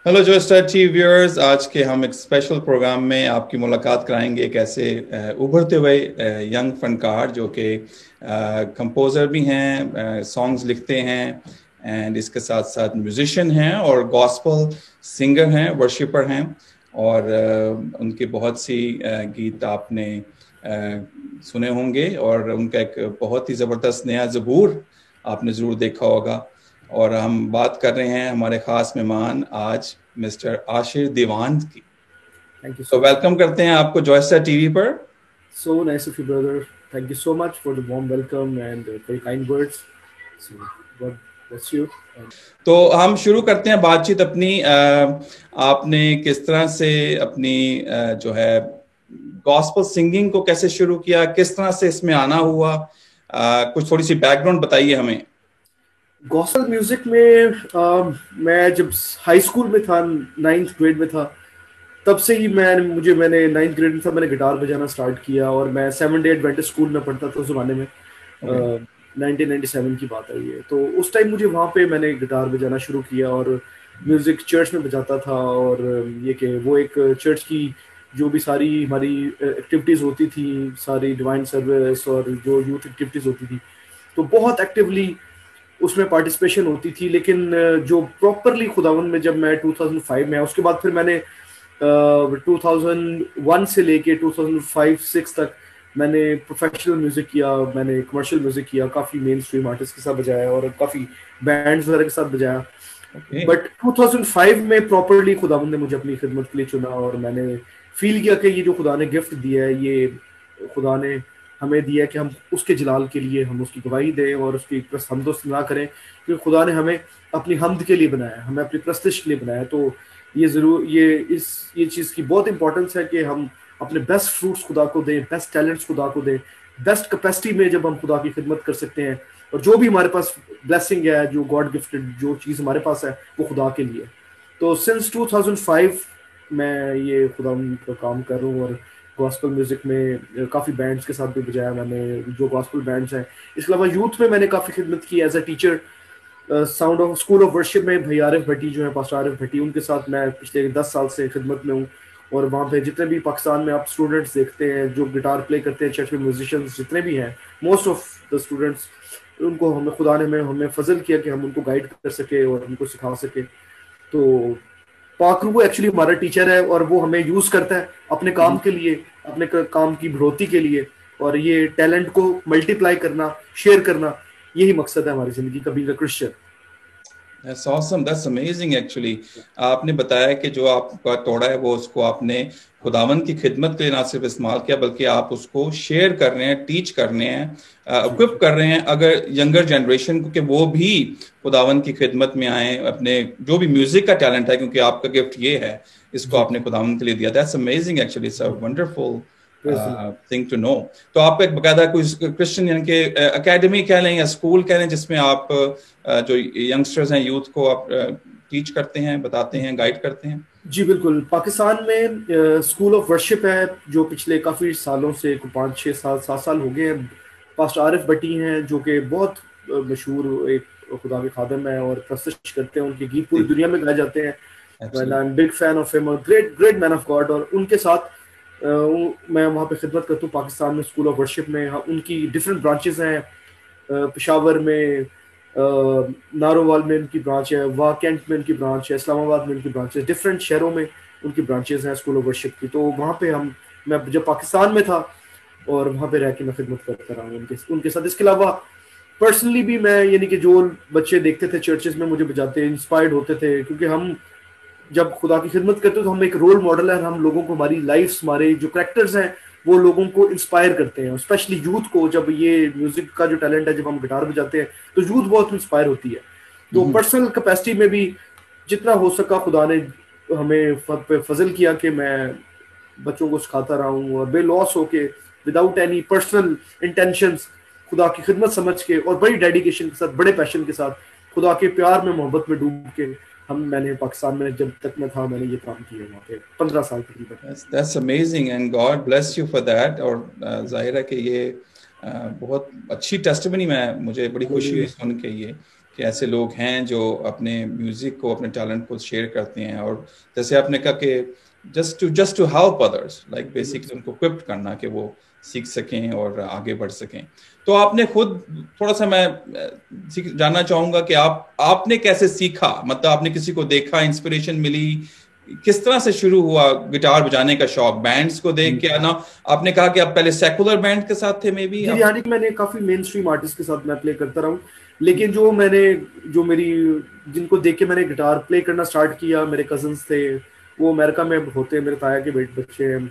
Hello जो star T viewers, आज के हम एक स्पेशल प्रोग्राम में आपकी मुलाकात कराएंगे एक ऐसे उभरते हुए यंग फनकार जो कि कंपोज़र भी हैं, सॉन्ग्स लिखते हैं एंड इसके साथ साथ म्यूजिशियन हैं और गॉस्पल सिंगर हैं, वर्शिपर हैं। और उनके बहुत सी गीत आपने सुने होंगे और उनका एक बहुत ही ज़बरदस्त नया ज़बूर आपने ज़रूर देखा होगा। और हम बात कर रहे हैं हमारे खास मेहमान आज मिस्टर आशिर दीवान की। Thank you तो so much. वेलकम करते हैं आपको जॉयस्टा टीवी पर। So nice of you, brother. Thank you so much for the warm welcome and very kind words. So God bless you. And तो हम शुरू करते हैं बातचीत अपनी। आपने किस तरह से अपनी जो है गॉस्पल सिंगिंग को कैसे शुरू किया, किस तरह से इसमें आना हुआ, कुछ थोड़ी सी बैकग्राउंड बताइए हमें। gospel music में मैं जब हाई स्कूल में था, नाइन्थ ग्रेड में था, तब से ही मैंने नाइन्थ ग्रेड में था, मैंने गिटार बजाना स्टार्ट किया। और मैं 7 डे एडवेंटिस्ट स्कूल में पढ़ता था उस जमाने में। ओके। 1997 की बात है ये। तो उस टाइम मुझे वहाँ पे मैंने गिटार बजाना शुरू किया और म्यूजिक चर्च में बजाता था। और ये कि वो एक चर्च की जो भी सारी हमारी एक्टिविटीज होती थी, सारी डिवाइन सर्विस और जो यूथ एक्टिविटीज होती थी, तो बहुत एक्टिवली उसमें पार्टिसिपेशन होती थी। लेकिन जो प्रॉपरली खुदावन में जब मैं 2005 में आया, उसके बाद फिर मैंने 2001 से लेके 2005-06 तक मैंने प्रोफेशनल म्यूजिक किया, मैंने कमर्शियल म्यूजिक किया, काफी मेन स्ट्रीम आर्टिस्ट के साथ बजाया और काफी बैंड्स वगैरह के साथ बजाया। ओके। बट 2005 में प्रॉपरली खुदावंद ने मुझे अपनी खिदमत के लिए चुना और मैंने फील किया कि ये जो खुदा ने गिफ्ट दिया है, ये खुदा ने हमें दिया है कि हम उसके जलाल के लिए हम उसकी गवाही दें और उसकी हमदोस्त ना करें, क्योंकि खुदा ने हमें अपनी हमद के लिए बनाया, हमें अपनी प्रस्तिश के लिए बनाया। तो ये जरूर ये चीज़ की बहुत इंपॉर्टेंस है कि हम अपने बेस्ट फ्रूट्स खुदा को दें, बेस्ट टैलेंट्स खुदा को दें, बेस्ट कैपेसिटी में जब हम खुदा की खिदमत कर सकते हैं। और जो भी हमारे पास ब्लेसिंग है, जो गॉड गिफ्टेड जो चीज़ हमारे पास है, वो खुदा के लिए। तो सिंस 2005 मैं ये खुदा का काम कर रहा हूँ और गॉस्पल म्यूजिक में काफ़ी बैंड्स के साथ भी बजाया मैंने, जो गॉस्पल बैंड्स हैं। इसके अलावा यूथ में मैंने काफ़ी खिदमत की as a teacher. Sound of school of worship में भैया आरिफ भट्टी जो है, पास्टर आरिफ भट्टी, उनके साथ मैं पिछले 10 साल से खिदमत में हूँ। और वहाँ पे जितने भी पाकिस्तान में आप स्टूडेंट्स देखते हैं जो गिटार प्ले करते हैं, चर्च में म्यूजिशियंस जितने भी हैं, मोस्ट ऑफ द स्टूडेंट्स, उनको हमें खुदा ने हमें फजल किया कि हम उनको गाइड कर सके और उनको सिखा सके। तो पाकरू एक्चुअली हमारा टीचर है और वो हमें यूज करता है अपने काम के लिए, अपने काम की बढ़ोतरी के लिए। और ये टैलेंट को मल्टीप्लाई करना, शेयर करना, यही मकसद है हमारी जिंदगी का being a Christian. That's awesome, that's amazing actually। आपने बताया कि जो आपका तोड़ा है वो उसको आपने खुदावन की खिदमत के लिए ना सिर्फ इस्तेमाल किया बल्कि आप उसको शेयर कर रहे हैं, टीच कर रहे हैं, जी इक्विप कर रहे हैं अगर यंगर जनरेशन को कि वो भी खुदावन की खिदमत में आए, अपने जो भी म्यूजिक का टैलेंट है, क्योंकि आपका गिफ्ट ये है, इसको जी आपने खुदावन के लिए दिया। That's amazing actually, it's a जी। Wonderful praise the Lord. Thing to know. तो आप एक बकायदा कोई क्रिश्चियन यानी कि एकेडमी कह लें या स्कूल कह लें जिसमें आप जो यंगस्टर्स हैं, यूथ को आप टीच करते हैं, बताते हैं, गाइड करते हैं। जी बिल्कुल। पाकिस्तान में स्कूल ऑफ वर्शिप है जो पिछले काफ़ी सालों से, 5-6-7 साल हो गए हैं। पास्टर आरिफ भट्टी हैं जो कि बहुत मशहूर एक खुदा के खादम है और प्रस्तुत करते हैं, उनके गीत पूरी जी, दुनिया में गाए जाते हैं। And I absolutely. Am big fan of him, great great man of God. और उनके साथ मैं वहाँ पे खिदमत करता हूँ पाकिस्तान में स्कूल ऑफ वर्शिप में। उनकी डिफरेंट ब्रांचेस हैं। पेशावर में, नारोवाल में उनकी ब्रांच है, वाह कैंट में उनकी ब्रांच है, इस्लामाबाद में उनकी ब्रांच है, डिफरेंट शहरों में उनकी ब्रांचेस हैं स्कूल ऑफ वर्शिप की। तो वहाँ पे मैं जब पाकिस्तान में था और वहाँ पे रह के मैं खिदमत करता रहा हूँ उनके साथ। इसके अलावा पर्सनली भी मैं, यानी कि जो बच्चे देखते थे चर्चेज में मुझे बजाते, इंस्पायर्ड होते थे, क्योंकि हम जब खुदा की खिदमत करते हैं तो हम एक रोल मॉडल है। हम लोगों को, हमारी लाइफ, हमारे जो करेक्टर्स हैं, वो लोगों को इंस्पायर करते हैं, स्पेशली यूथ को। जब ये म्यूजिक का जो टैलेंट है, जब हम गिटार बजाते हैं तो यूथ बहुत इंस्पायर होती है। तो पर्सनल कैपेसिटी में भी जितना हो सका खुदा ने हमें फजल किया कि मैं बच्चों को सिखाता रहा हूँ और बेलॉस होके, विदाउट एनी पर्सनल इंटेंशंस, खुदा की खिदमत समझ के और बड़ी डेडिकेशन के साथ, बड़े पैशन के साथ, खुदा के प्यार में, मोहब्बत में डूब के मैंने पाकिस्तान में जब तक मैं था, मैंने ये काम किया वहाँ पे 15 साल तकरीबन। That's amazing and God bless you for that। और जाहिर है कि ये बहुत अच्छी टेस्टिमनी, मैं मुझे बड़ी खुशी हुई हालेलुया। सुन के ये कि ऐसे लोग हैं जो अपने म्यूजिक को, अपने टैलेंट को शेयर करते हैं, और जैसे आपने कहा कि just to help others, like basically उनको इक्विप्ड करना कि वो सीख सकें और आगे बढ़ सकें। तो आपने खुद थोड़ा सा मैं जानना चाहूंगा कि आपने कैसे सीखा, मतलब आपने किसी को देखा, इंस्पिरेशन मिली, किस तरह से शुरू हुआ गिटार बजाने का शौक? बैंड्स को देख के आना? आपने कहा कि आप पहले सेकुलर बैंड के साथ थे, मे बी? जी, यानी कि मैंने काफी मेन स्ट्रीम आर्टिस्ट के साथ मैं प्ले करता रहा हूँ, लेकिन जिनको देख के मैंने गिटार प्ले करना स्टार्ट किया, मेरे कजन्स थे, वो अमेरिका में होते हैं, मेरे ताया के बच्चे हैं,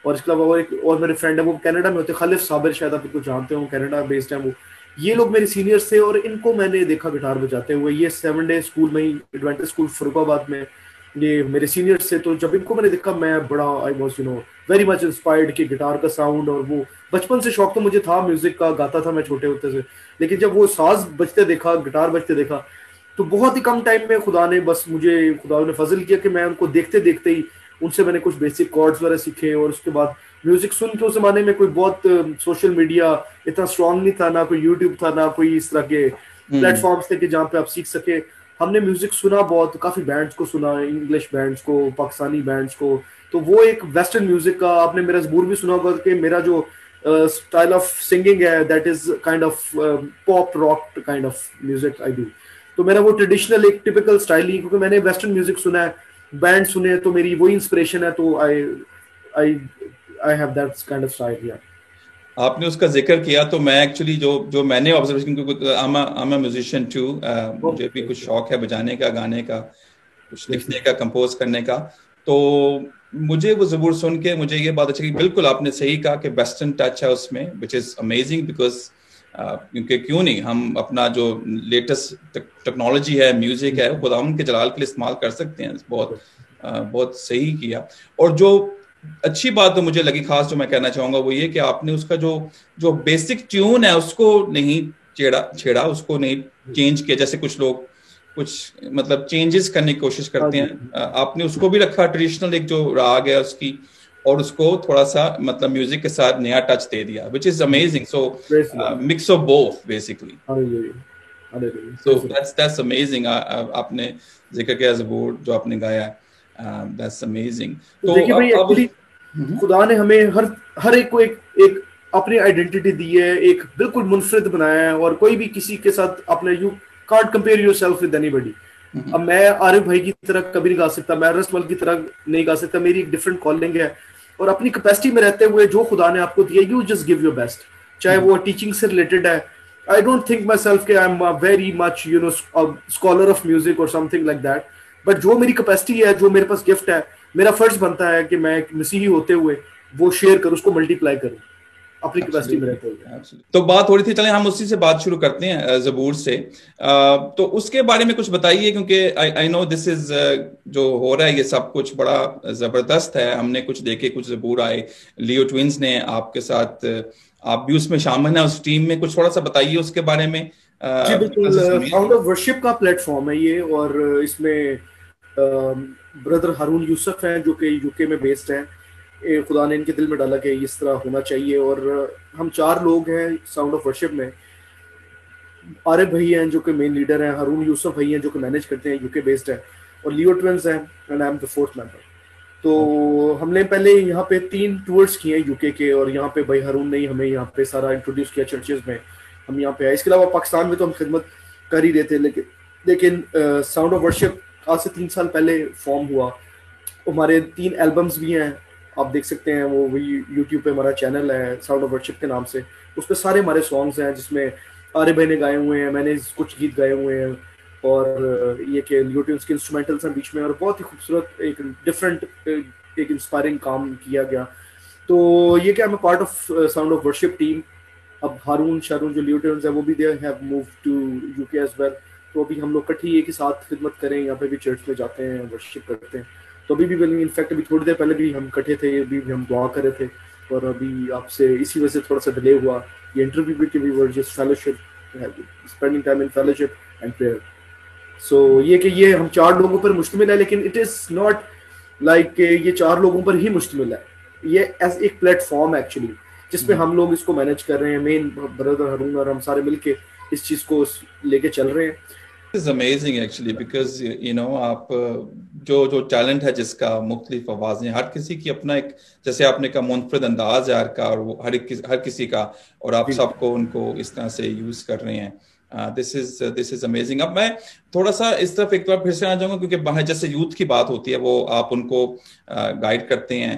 और इसके अलावा और मेरे फ्रेंड है वो कनाडा में होते हैं, खालिफ साबिर, शायद आप इनको जानते हो, कनाडा बेस्ड हैं वो। ये लोग मेरे सीनियर्स थे और इनको मैंने देखा गिटार बजाते हुए। ये 7 डे स्कूल में ही, एडवेंटेज स्कूल फरुखाबाद में, ये मेरे सीनियर्स थे। तो जब इनको मैंने देखा, मैं बड़ा I was very much inspired कि गिटार का साउंड, और वो बचपन से शौक तो मुझे था म्यूजिक का, गाता था मैं छोटे होते से, लेकिन जब वो साज बजते देखा, गिटार बजते देखा, तो बहुत ही कम टाइम में खुदा ने फजल किया कि मैं उनको देखते देखते ही उनसे मैंने कुछ बेसिक कॉर्ड्स वगैरह सीखे। और उसके बाद म्यूजिक सुन के, उस जमाने में कोई बहुत सोशल मीडिया इतना स्ट्रांग नहीं था, ना कोई यूट्यूब था, ना कोई इस तरह के प्लेटफॉर्म्स थे कि जहाँ पे आप सीख सके। हमने म्यूजिक सुना बहुत, काफी बैंड्स को सुना, इंग्लिश बैंड्स को, पाकिस्तानी बैंड्स को। तो वो एक वेस्टर्न म्यूजिक का, आपने मेरा ज़बूर भी सुना होगा कि मेरा जो स्टाइल ऑफ सिंगिंग है, that is kind of pop rock kind of music I do. तो मेरा वो ट्रेडिशनल एक टिपिकल स्टाइल ही, क्योंकि मैंने वेस्टर्न म्यूजिक सुना है, बैंड सुने, तो मेरी वही इंस्पिरेशन है। तो I have that kind of style. या आपने उसका जिक्र किया, तो मैं एक्चुअली जो मैंने ऑब्जर्वेशन, क्योंकि आई एम म्यूजिशियन टू, मुझे भी कुछ शौक है बजाने का, गाने का, कुछ लिखने का, कंपोज करने का। तो मुझे वो ज़बूर सुन के मुझे ये बात अच्छी कि बिल्कुल आपने सही कहा कि वेस्टर्न टच है उसमें, विच इज़ अमेजिंग, बिकॉज क्योंकि क्यों नहीं हम अपना जो लेटेस्ट टेक्नोलॉजी है, म्यूजिक है, खुदा उनके जलाल के लिए इस्तेमाल कर सकते हैं। बहुत सही किया। और जो अच्छी बात तो मुझे लगी खास, जो मैं कहना चाहूंगा, वो ये कि आपने उसका जो बेसिक ट्यून है उसको नहीं छेड़ा, उसको नहीं चेंज किया, जैसे कुछ लोग कुछ मतलब चेंजेस करने की कोशिश करते हैं। आपने उसको भी रखा, ट्रेडिशनल एक जो राग है उसकी, और उसको थोड़ा सा मतलब म्यूजिक के साथ नया टच दे दिया, which is amazing. So mix of both basically. So that's amazing. आपने जिक्र किया ज़बूर जो आपने गाया, that's amazing. तो देखिए भाई, एक्चुअली खुदा ने हमें हर एक को एक अपनी आइडेंटिटी दी है, एक बिल्कुल मुनफरिद बनाया है, और कोई भी किसी के साथ अपने you can't compare yourself with anybody. अब मैं आरिफ भाई की तरह कभी नहीं गा सकता, मैं रसमल की तरह नहीं गा सकता, मेरी एक डिफरेंट कॉलिंग है, और अपनी कैपेसिटी में रहते हुए जो खुदा ने आपको दिया, you just give your best, चाहे वो टीचिंग से रिलेटेड है। I don't think myself के I am very much scholar of music और समथिंग लाइक दैट, बट जो मेरी कैपेसिटी है, जो मेरे पास गिफ्ट है, मेरा फर्ज बनता है कि मैं एक मसीही होते हुए वो शेयर करूं, उसको मल्टीप्लाई करूं अपनी कैपेसिटी में रहते हुए। तो बात हो रही थी, चलें हम उसी से बात शुरू करते हैं, ज़बूर से। तो उसके बारे में कुछ बताइए, क्योंकि आई नो दिस इज जो हो रहा है ये सब कुछ बड़ा जबरदस्त है। हमने कुछ देखे, कुछ ज़बूर आए, लियो ट्विंस ने आपके साथ, आप भी उसमें शामिल हैं उस टीम में, कुछ थोड़ा सा बताइए उसके बारे में। जी बिल्कुल, साउंड ऑफ वर्शिप का प्लेटफॉर्म है ये, और इसमें ब्रदर हारून यूसुफ हैं जो कि यूके में बेस्ड हैं। खुदा ने इनके दिल में डाला कि इस तरह होना चाहिए, और हम 4 लोग हैं साउंड ऑफ वर्शिप में। आरिफ भाई हैं जो कि मेन लीडर हैं, हारून यूसुफ भाई हैं जो कि मैनेज करते हैं, यूके बेस्ड है, और लियो ट्विंस हैं, and I am the 4th member. तो हमने पहले यहाँ पे 3 टूर्स किए यूके के, और यहाँ पे भाई हारून ने हमें यहाँ पे सारा इंट्रोड्यूस किया चर्चेज में, हम यहाँ पे आए। इसके अलावा पाकिस्तान में तो हम खिदमत कर ही रहे थे, लेकिन साउंड ऑफ वर्शिप आज से 3 साल पहले फॉर्म हुआ। हमारे 3 एल्बम्स भी हैं, आप देख सकते हैं, वो वही यूट्यूब पे हमारा चैनल है साउंड ऑफ वर्शिप के नाम से, उस पर सारे हमारे सॉन्ग्स हैं, जिसमें आरिफ भाई ने गाए हुए हैं, मैंने कुछ गीत गाए हुए हैं, और ये कि यूट्यूब के इंस्ट्रूमेंटल्स हैं बीच में, और बहुत ही खूबसूरत एक डिफरेंट एक इंस्पायरिंग काम किया गया। तो ये कि I am part of sound of worship team. अब हारून शारून जो ल्यूटेंस है वो भी they have move to UK as well, तो अभी हम लोग इकट्ठी एक ही साथ खिदमत करें, यहाँ पे भी चर्च में जाते हैं, वर्शिप करते हैं। तो अभी भी इनफैक्ट अभी थोड़ी देर पहले भी हम इकट्ठे थे, अभी भी हम दुआ कर रहे थे, और अभी आपसे इसी वजह से थोड़ा सा डिले हुआ ये इंटरव्यू भी, कि we were just fellowship, spending time in fellowship and prayer. So ये कि ये हम 4 लोगों पर मुश्तमिल है, लेकिन इट इज नॉट लाइक ये 4 लोगों पर ही मुश्तमिल है, ये एज एक प्लेटफॉर्म एक्चुअली जिसपे हम लोग इसको मैनेज कर रहे हैं। मेन ब्रदर हारून और हम सारे मिलके इस चीज को लेके चल रहे हैं। Is amazing actually, because you know आप जो जो टैलेंट है जिसका, मुख्तलिफ आवाजें, हर किसी की अपना एक, जैसे आपने कहा मुनफरद अंदाज है हर का, और वो हर किसी का, और आप सबको उनको इस तरह से यूज कर रहे हैं। This is amazing. अब मैं थोड़ा सा इस तरफ एक बार फिर से आ जाऊंगा, क्योंकि बाहर जैसे यूथ की बात होती है, वो आप उनको गाइड करते हैं,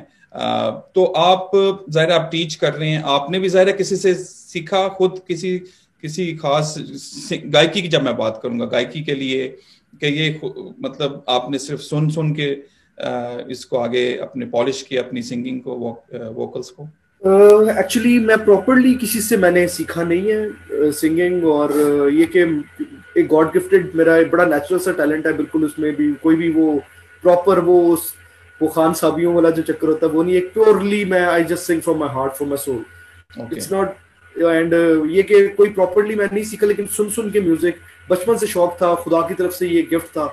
तो आप ज़ाहिर आप टीच कर रहे हैं, आपने भी ज़ाहिर किसी से सीखा, खुद किसी किसी खास गायकी की, जब मैं बात करूंगा गायकी के लिए, कि ये मतलब आपने सिर्फ सुन सुन के इसको आगे अपने पॉलिश किया, अपनी सिंगिंग को, वोकल्स को? एक्चुअली मैं प्रॉपरली किसी से मैंने सीखा नहीं है सिंगिंग, और ये कि एक गॉड गिफ्टेड मेरा एक बड़ा नेचुरल सा टैलेंट है बिल्कुल, उसमें भी कोई भी वो प्रॉपर वो खान साबियों वाला जो चक्कर होता है वो नहीं, एक प्योरली मैं I just sing from my heart, from my soul, it's not and ये कि कोई प्रॉपरली मैं नहीं सीखा, लेकिन सुन सुन के म्यूजिक बचपन से शौक था, खुदा की तरफ से ये गिफ्ट था,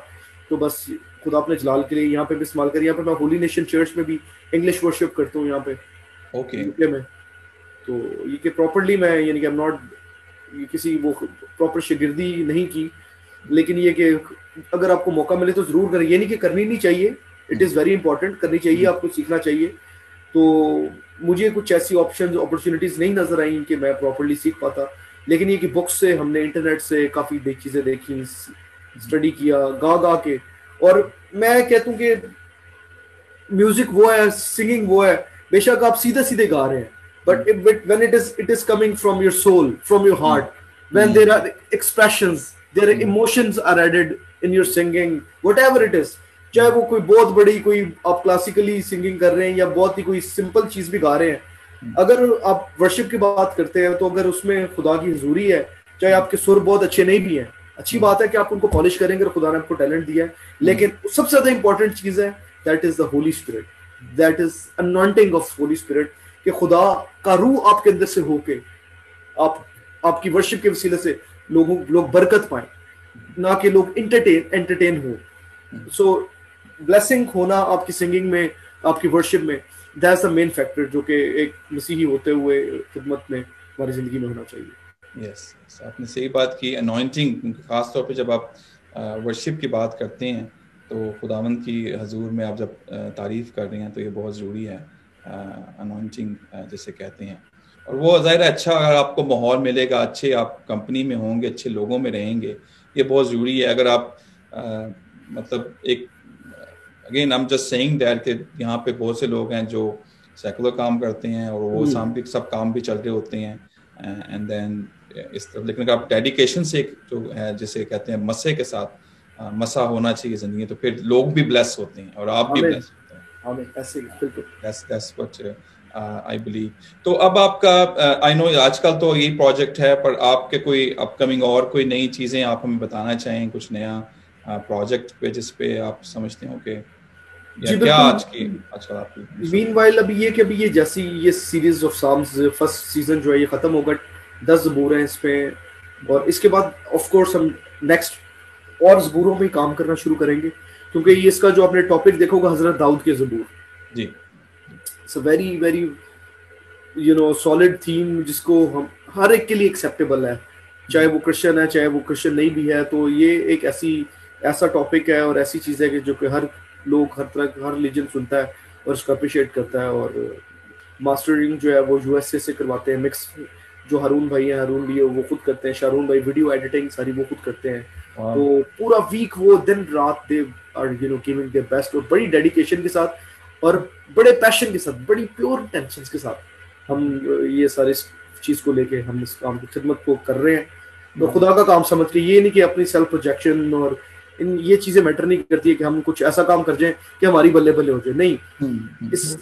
तो बस खुदा अपने जलाल के लिए यहाँ पे भी इस्तेमाल करिए। यहाँ पे मैं होली नेशन चर्च में भी इंग्लिश वर्शिप करता हूँ यहाँ पे यूके में, तो ये कि प्रॉपरली मैं यानी कि आई एम नॉट किसी वो प्रॉपर शागिर्दी नहीं की, लेकिन ये कि अगर आपको मौका मिले तो जरूर करें, ये नहीं कि करनी नहीं चाहिए, इट इज़ वेरी इंपॉर्टेंट, करनी चाहिए, आपको सीखना चाहिए। तो मुझे कुछ ऐसी ऑप्शंस अपॉर्चुनिटीज नहीं नजर आई कि मैं प्रॉपरली सीख पाता, लेकिन ये कि बुक्स से, हमने इंटरनेट से काफ़ी चीज़ें देखी, स्टडी किया गा गा के, और मैं कहता हूँ कि म्यूजिक वो है, सिंगिंग वो है, बेशक आप सीधे सीधे गा रहे हैं, but when it is coming from your soul, from your heart, when there are expressions, there are emotions are added in your singing, whatever it is, चाहे वो कोई बहुत बड़ी कोई आप क्लासिकली सिंगिंग कर रहे हैं या बहुत ही कोई सिंपल चीज भी गा रहे हैं, अगर आप वर्शिप की बात करते हैं तो अगर उसमें खुदा की हुजूरी है, चाहे आपके सुर बहुत अच्छे नहीं भी हैं, अच्छी बात है कि आप उनको पॉलिश करेंगे, खुदा ने आपको टैलेंट दिया है, लेकिन सबसे ज्यादा इंपॉर्टेंट चीज है that is the Holi spirit, that is anointing of Holi spirit, कि खुदा का रूह आपके अंदर से होके आपकी वर्शिप के वसीले से लोग बरकत पाए, ना कि लोग एंटरटेन हो। सो ब्लेसिंग होना आपकी सिंगिंग में, आपकी वर्शिप में, दैट्स द मेन फैक्टर जो कि एक मसीही होते हुए खिदमत में हमारी जिंदगी में होना चाहिए। यस, आपने सही बात की। अनॉइंटिंग खास तौर पे जब आप वर्शिप की बात करते हैं तो खुदावंद की हजूर में आप जब तारीफ कर रहे हैं तो ये बहुत ज़रूरी है, अनॉइंटिंग जैसे कहते हैं। और वो ज़ाहिर है अच्छा अगर आपको माहौल मिलेगा, अच्छे आप कंपनी में होंगे, अच्छे लोगों में रहेंगे, ये बहुत ज़रूरी है। अगर आप मतलब एक again I am just saying that कि यहाँ पे बहुत से लोग हैं जो सेकुलर काम करते हैं और वो सामूहिक सब काम भी चल रहे होते हैं, एंड देन इस तरफ, लेकिन अगर आप डेडिकेशन से जो है जिसे कहते हैं मसे के साथ मसा होना चाहिए जिंदगी, तो फिर लोग भी ब्लेस होते हैं और आप भी ब्लेस होते हैं। That's what I believe। तो अब आपका आई नो आजकल तो यही प्रोजेक्ट है, पर आपके कोई अपकमिंग और कोई नई चीजें आप हमें बताना चाहें, कुछ नया प्रोजेक्ट पे जिस पे आप समझते हो कि क्या आजकल आपकी? मीनवाइल अभी ये जैसी ये series of Psalms first season जो है ये खत्म होगा, 10 ज़बूर हैं इसमें, और इसके बाद ऑफ कोर्स हम नेक्स्ट और ज़बूरों में काम करना शुरू करेंगे, क्योंकि ये इसका जो आपने टॉपिक देखोगे हजरत दाऊद के ज़बूर जी, it's a very very solid theme जिसको हम हर एक के लिए एक्सेप्टेबल है, चाहे वो क्रिश्चियन है चाहे वो क्रिश्चियन नहीं भी है। तो ये एक ऐसा टॉपिक है और ऐसी चीज़ है कि जो कि हर लोग हर तरह हर रिलीजन सुनता है और उसको अप्रिशिएट करता है। और मास्टरिंग जो है वो यूएसए से करवाते हैं, मिक्स जो हारून भाई हैं, हारून भी वो खुद करते हैं, शारून भाई वीडियो एडिटिंग सारी वो खुद करते हैं। तो पूरा वीक वो दिन रात they are giving their best और बड़ी डेडिकेशन के साथ और बड़े पैशन के साथ, बड़ी प्योर इंटेंशंस के साथ हम ये सारे चीज को लेके हम इस काम की खिदमत को कर रहे हैं। तो खुदा का काम समझ के, ये नहीं कि अपनी सेल्फ प्रोजेक्शन और इन ये चीजें मैटर नहीं करती है कि हम कुछ ऐसा काम कर जाएं कि हमारी बल्ले बल्ले हो जाए, नहीं, इस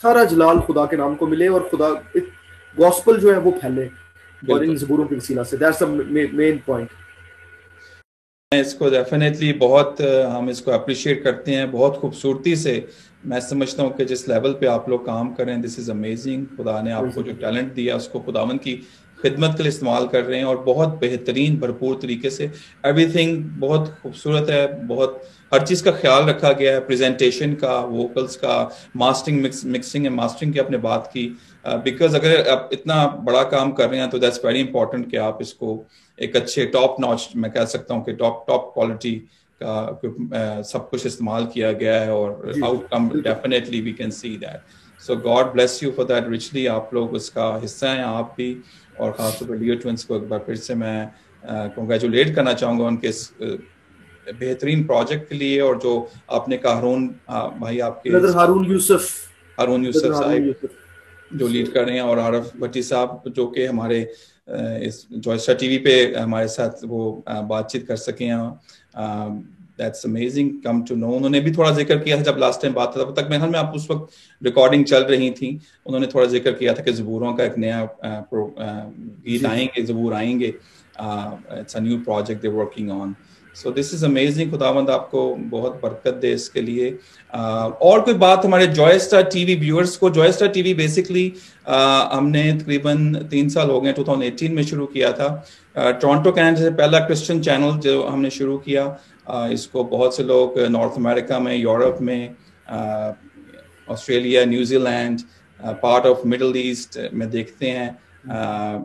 सारा जलाल खुदा के नाम को मिले और खुदा गॉस्पेल जो है वो फैले और इन ज़बूरों के वसीला से। That's the main point. इसको डेफिनेटली बहुत हम इसको अप्रिशिएट करते हैं, बहुत खूबसूरती से मैं समझता हूँ कि जिस लेवल पे आप लोग काम कर रहे हैं, दिस इज अमेजिंग। खुदा ने आपको जो टैलेंट दिया उसको खुदावंद की खिदमत के लिए इस्तेमाल कर रहे हैं और बहुत बेहतरीन भरपूर तरीके से। एवरीथिंग बहुत खूबसूरत है, बहुत हर चीज़ का ख्याल रखा गया है, प्रेजेंटेशन का, वोकल्स का, मास्टरिंग मिक्सिंग एंड मास्टरिंग की आपने बात की। बिकॉज अगर आप इतना बड़ा काम कर रहे हैं तो दैट्स वेरी इंपॉर्टेंट कि आप इसको एक अच्छे टॉप नॉच, मैं कह सकता हूँ कि टॉप क्वालिटी का सब कुछ इस्तेमाल किया गया है, और outcome definitely we can see that. So God bless you for that richly. आप लोग उसका हिस्सा हैं, आप भी, और खासतौर पर लियो ट्विंस को एक बार फिर से मैं कंग्रेचुलेट करना चाहूँगा उनके बेहतरीन प्रोजेक्ट के लिए। और जो आपने कहा हारून भाई, आपके हारून यूसुफ साहब जो लीड कर रहे हैं, और आरफ भट्टी साहब जो कि हमारे इस जॉयस्टार टीवी पे हमारे साथ वो बातचीत कर सके हैं। That's amazing come to know. उन्होंने भी थोड़ा जिक्र किया था जब लास्ट टाइम बात था, तब तक मेरे ख्याल में आप उस वक्त रिकॉर्डिंग चल रही थी, उन्होंने थोड़ा जिक्र किया था कि ज़बूरों का एक नया गीत आएंगे, ज़बूर आएंगे। It's a new project they working on. So this is amazing. खुदावंद आपको बहुत बरकत दे इसके लिए। और कोई बात हमारे जॉयस्टार टीवी व्यूअर्स को। जॉयस्टार टीवी बेसिकली हमने तकरीबन 3 साल हो गए, 2018 में शुरू किया था। टोरंटो कनाडा से पहला क्रिश्चियन चैनल जो हमने शुरू किया। इसको बहुत से लोग नॉर्थ अमेरिका में, यूरोप में, Australia, New Zealand, part of middle east में देखते हैं।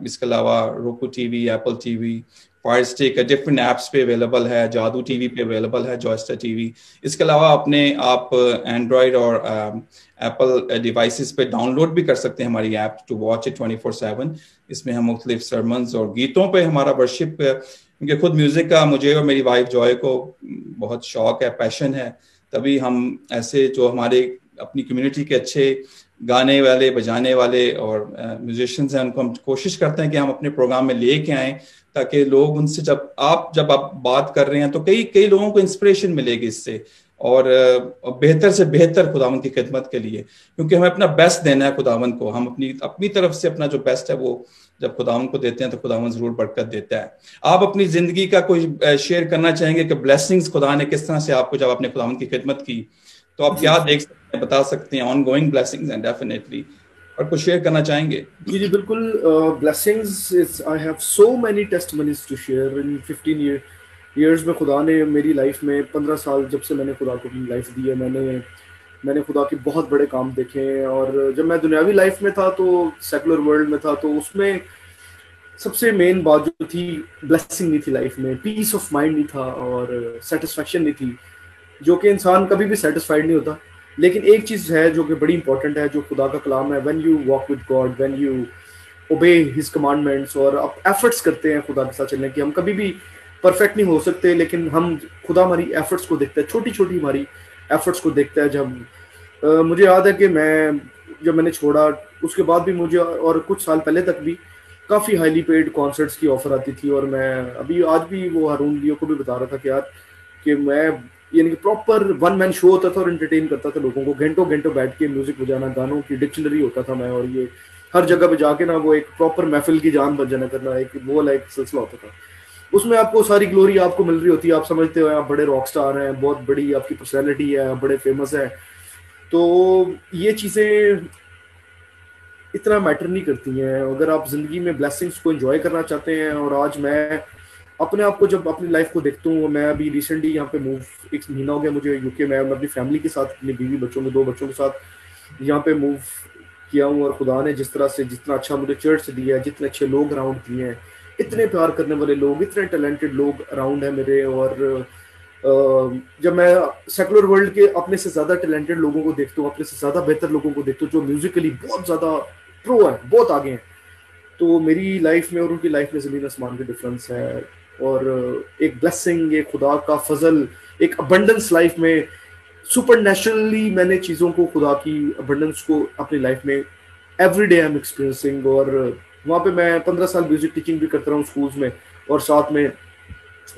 इसके अलावा roku TV, Apple TV, fire stick different apps पे अवेलेबल है, जादू टीवी पे अवेलेबल है जॉयस्टार टीवी। इसके अलावा अपने आप एंड्रॉयड और एप्पल डिवाइसेस पे डाउनलोड भी कर सकते हैं हमारी ऐप टू वॉच इट 24/7। इसमें हम मुख्तलिफ सरमन्स और गीतों पे हमारा वर्शिप, क्योंकि खुद म्यूजिक का मुझे और मेरी वाइफ जॉय को बहुत शौक है, पैशन है, तभी हम ऐसे जो हमारे अपनी कम्युनिटी के अच्छे गाने वाले, बजाने वाले और म्यूजिशियंस हैं, उनको हम कोशिश करते हैं कि हम अपने प्रोग्राम में लेके आएँ, ताकि लोग उनसे जब आप बात कर रहे हैं तो कई लोगों को इंस्पिरेशन मिलेगी इससे, और बेहतर से बेहतर खुदावंद की खिदमत के लिए, क्योंकि हमें अपना बेस्ट देना है खुदावंद को। हम अपनी तरफ से अपना जो बेस्ट है वो जब खुदावंद को देते हैं तो खुदावंद जरूर बरकत देता है। आप अपनी जिंदगी का कोई शेयर करना चाहेंगे कि ब्लेसिंग्स खुदा ने किस तरह से आपको, जब आपने खुदावंद की खिदमत की, तो आप क्या देख सकते हैं, बता सकते हैं? Ongoing blessings and definitely, और कुछ शेयर करना चाहेंगे? जी बिल्कुल। Blessings is, I have so many testimonies to share in 15 years में। खुदा ने मेरी लाइफ में 15 साल जब से मैंने खुदा को अपनी लाइफ दी है, मैंने खुदा के बहुत बड़े काम देखे हैं। और जब मैं दुनियावी लाइफ में था, तो सेकुलर वर्ल्ड में था, तो उसमें सबसे मेन बात जो थी, ब्लेसिंग नहीं थी लाइफ में, पीस ऑफ माइंड नहीं था और सेटिस्फैक्शन नहीं थी, जो कि इंसान कभी भी सेटिस्फाइड नहीं होता। लेकिन एक चीज़ है जो कि बड़ी इंपॉर्टेंट है, जो खुदा का कलाम है, when you walk with God, when you ओबे हिज कमांडमेंट्स, और आप एफर्ट्स करते हैं खुदा के साथ चलने की। हम कभी भी परफेक्ट नहीं हो सकते, लेकिन हम खुदा हमारी एफर्ट्स को देखता है, छोटी छोटी हमारी एफर्ट्स को देखता है। जब मुझे याद है कि जब मैंने छोड़ा, उसके बाद भी मुझे, और कुछ साल पहले तक भी, काफ़ी हाईली पेड कॉन्सर्ट्स की ऑफर आती थी। और मैं आज भी वो हारून लियो को भी बता रहा था कि यार, कि मैं यानी कि प्रॉपर वन मैन शो होता था और एंटरटेन करता था लोगों को, घंटों घंटों बैठ के म्यूजिक बजाना, गानों की डिक्शनरी होता था मैं, और ये हर जगह पे जाके ना वो एक प्रॉपर महफिल की जान बन जाना करना, एक वो लाइक सिलसिला होता था। उसमें आपको सारी ग्लोरी आपको मिल रही होती है, आप समझते हो आप बड़े रॉक स्टार हैं, बहुत बड़ी आपकी पर्सनैलिटी है, बड़े फेमस है। तो ये चीज़ें इतना मैटर नहीं करती हैं अगर आप जिंदगी में ब्लेसिंग्स को एंजॉय करना चाहते हैं। और आज मैं अपने आप को, जब अपनी लाइफ को देखता हूँ, मैं अभी रिसेंटली यहाँ पे मूव, 1 महीना हो गया मुझे यूके में, मैं अपनी फैमिली के साथ, अपनी बीवी बच्चों के 2 बच्चों के साथ यहाँ पे मूव किया हूँ। और खुदा ने जितना अच्छा मुझे चर्च दिया है, जितने अच्छे लोग अराउंड दिए हैं, इतने प्यार करने वाले लोग, इतने टैलेंटेड लोग अराउंड है मेरे। और जब मैं सेकुलर वर्ल्ड के अपने से ज़्यादा टैलेंटेड लोगों को देखता हूँ, अपने से ज़्यादा बेहतर लोगों को देखता हूँ, जो म्यूजिकली बहुत ज़्यादा प्रो है, बहुत आगे हैं, तो मेरी लाइफ में और उनकी लाइफ में ज़मीन आसमान का डिफरेंस है। और एक ब्लेसिंग, एक खुदा का फजल, एक अबंडेंस लाइफ में, सुपरनेचुरली मैंने चीज़ों को, खुदा की अबंडेंस को अपनी लाइफ में every day I am experiencing. और वहाँ पे मैं 15 साल म्यूजिक टीचिंग भी करता रहा हूँ स्कूल्स में, और साथ में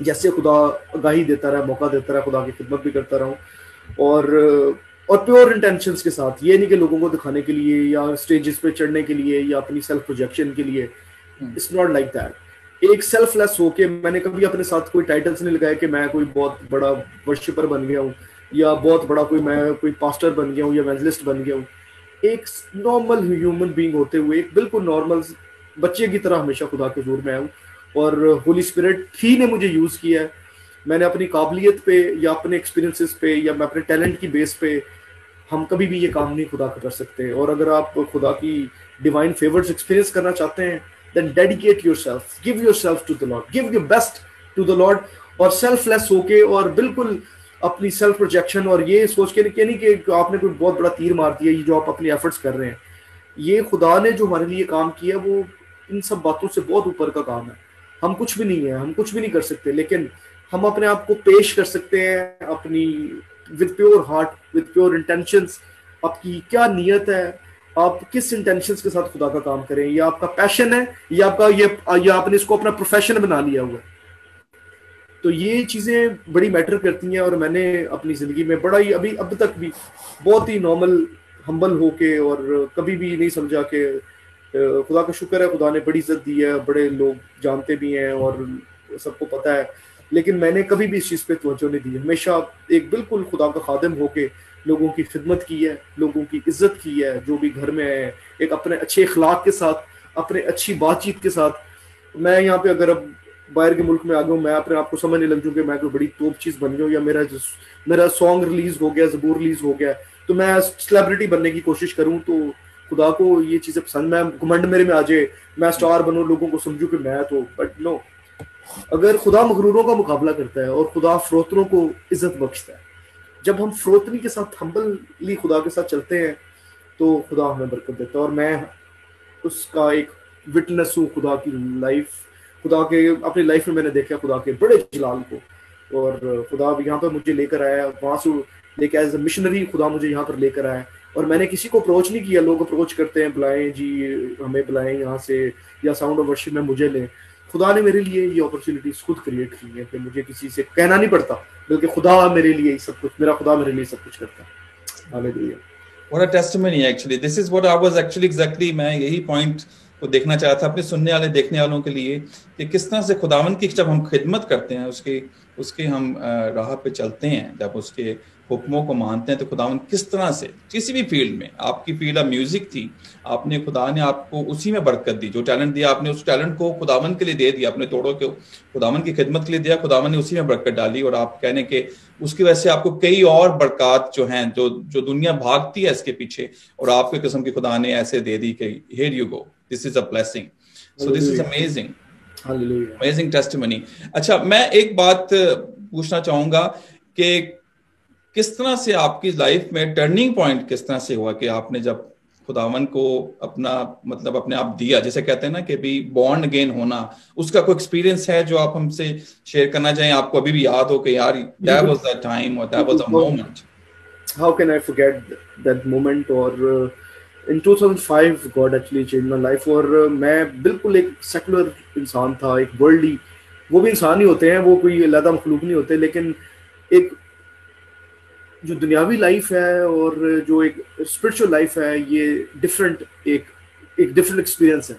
जैसे खुदा आगाही देता रहा, मौका देता रहा, खुदा की खिदमत भी करता रहा हूँ। और प्योर इंटेंशंस के साथ, ये नहीं कि लोगों को दिखाने के लिए या स्टेजेस पे चढ़ने के लिए या अपनी सेल्फ प्रोजेक्शन के लिए, इट्स नॉट लाइक दैट। एक सेल्फलेस होके मैंने कभी अपने साथ कोई टाइटल्स नहीं लगाया कि मैं कोई बहुत बड़ा वर्शिपर बन गया हूँ, या बहुत बड़ा मैं कोई पास्टर बन गया हूँ, या इवेंजलिस्ट बन गया हूँ। एक नॉर्मल ह्यूमन बीइंग होते हुए, एक बिल्कुल नॉर्मल बच्चे की तरह हमेशा खुदा के हुजूर में आया हूँ, और होली स्पिरिट ही ने मुझे यूज़ किया है। मैंने अपनी काबिलियत पे या अपने एक्सपीरियंसेस पे या मैं अपने टैलेंट की बेस पे, हम कभी भी ये काम नहीं खुदा का कर सकते। और अगर आप खुदा की डिवाइन फेवर्स एक्सपीरियंस करना चाहते हैं, then dedicate yourself, give yourself to the Lord, give your best to the Lord, और सेल्फलेस होके और बिल्कुल अपनी सेल्फ प्रोजेक्शन और ये सोच के नहीं कि आपने कोई बहुत बड़ा तीर मार दिया, ये जो आप अपनी एफर्ट्स कर रहे हैं, ये खुदा ने जो हमारे लिए काम किया वो इन सब बातों से बहुत ऊपर का काम है। हम कुछ भी नहीं है, हम कुछ भी नहीं कर सकते, लेकिन हम अपने आप को पेश कर सकते हैं अपनी with pure heart, with pure intentions. आपकी क्या नियत है, आप किस इंटेंशंस के साथ खुदा का काम करें, ये आपका पैशन है या आपका ये आपने इसको अपना प्रोफेशन बना लिया हुआ है। तो ये चीजें बड़ी मैटर करती हैं और मैंने अपनी जिंदगी में बड़ा ही अब तक भी बहुत ही नॉर्मल हम्बल होके और कभी भी नहीं समझा कि खुदा का शुक्र है, खुदा ने बड़ी इज्जत दी है, बड़े लोग जानते भी हैं और सबको पता है, लेकिन मैंने कभी भी इस चीज़ पे तवज्जो नहीं दी। हमेशा एक बिल्कुल खुदा का खादिम होके लोगों की खिदमत की है, लोगों की इज्जत की है, जो भी घर में है, एक अपने अच्छे अखलाक के साथ, अपने अच्छी बातचीत के साथ। मैं यहाँ पे अगर अब बाहर के मुल्क में आ गया हूँ, मैं अपने आप को समझने लग जाऊँ कि मैं कोई बड़ी तोप चीज़ बन गया, या मेरा सॉन्ग रिलीज हो गया, ज़बूर रिलीज हो गया, तो मैं सेलिब्रिटी बनने की कोशिश करूँ, तो खुदा को ये चीज़ें पसंद, मैं घमंड मेरे में आ जाए, मैं स्टार बनूँ, लोगों को समझूँ कि मैं तो, बट नो, अगर खुदा मगरूरों का मुकाबला करता है और खुदा फरोतनों को इज्जत बख्शता है। जब हम फरोतनी के साथ हम्बली खुदा के साथ चलते हैं तो खुदा हमें बरकत देता है, और मैं उसका एक विटनेस हूँ। खुदा की लाइफ, खुदा के अपनी लाइफ में मैंने देखा खुदा के बड़े जलाल को, और खुदा यहाँ पर मुझे लेकर आया, वहाँ से लेकर एज ए मिशनरी खुदा मुझे यहाँ पर लेकर आया, और मैंने किसी को अप्रोच नहीं किया। लोग अप्रोच करते हैं, बुलाएं जी, हमें बुलाएं यहाँ से, या साउंड ऑफ वर्शिप में मुझे लें। खुदा ने मेरे लिए ये अपॉर्चुनिटीज खुद क्रिएट की है कि मुझे किसी से कहना नहीं पड़ता, बल्कि खुदा मेरे लिए सब कुछ, मेरा खुदा मेरे लिए सब कुछ करता है। Hallelujah. What a testimony actually. This is what I was actually exactly, मैं यही पॉइंट को देखना चाह रहा था अपने सुनने वाले देखने वालों के लिए, कि किस तरह से खुदावंद की जब हम खिदमत करते हैं, उसके हम राह पे चलते हैं, जब उसके हुक्मों को मानते हैं, तो खुदावंद किस तरह से किसी भी फील्ड में, आपकी फील्ड ऑफ म्यूजिक थी, आपने खुदा ने आपको उसी में बरकत दी, जो टैलेंट दिया आपने उस टैलेंट को खुदावंद के लिए दे दिया, अपने तोड़ों को खुदावंद की खिदमत के लिए दिया, खुदावंद ने उसी में बरकत डाली, और आप कहने के उसकी वजह से आपको कई और बरकत जो हैं, जो दुनिया भागती है इसके पीछे, और आपके किस्म की खुदा ने ऐसे दे दी कि here you go, this is a blessing, so this is amazing, amazing testimony। अच्छा, मैं एक बात पूछना चाहूंगा कि किस तरह से आपकी लाइफ में टर्निंग पॉइंट किस तरह से हुआ कि आपने जब खुदावन को अपना मतलब अपने आप दिया, जैसे कहते हैं ना कि भी बॉर्न अगेन होना, उसका कोई एक्सपीरियंस है जो आप हमसे शेयर करना चाहें, आपको अभी भी याद हो कि यार that was the time or that was a moment? How can I forget that moment? और in 2005 God actually changed my life, और मैं बिल्कुल एक सेकुलर इंसान था, एक वर्ल्डली, वो भी इंसान ही होते हैं, वो कोई अलग मखलूक नहीं होते, लेकिन एक जो दुनियावी लाइफ है और जो एक स्पिरिचुअल लाइफ है, ये डिफरेंट एक डिफरेंट एक्सपीरियंस है।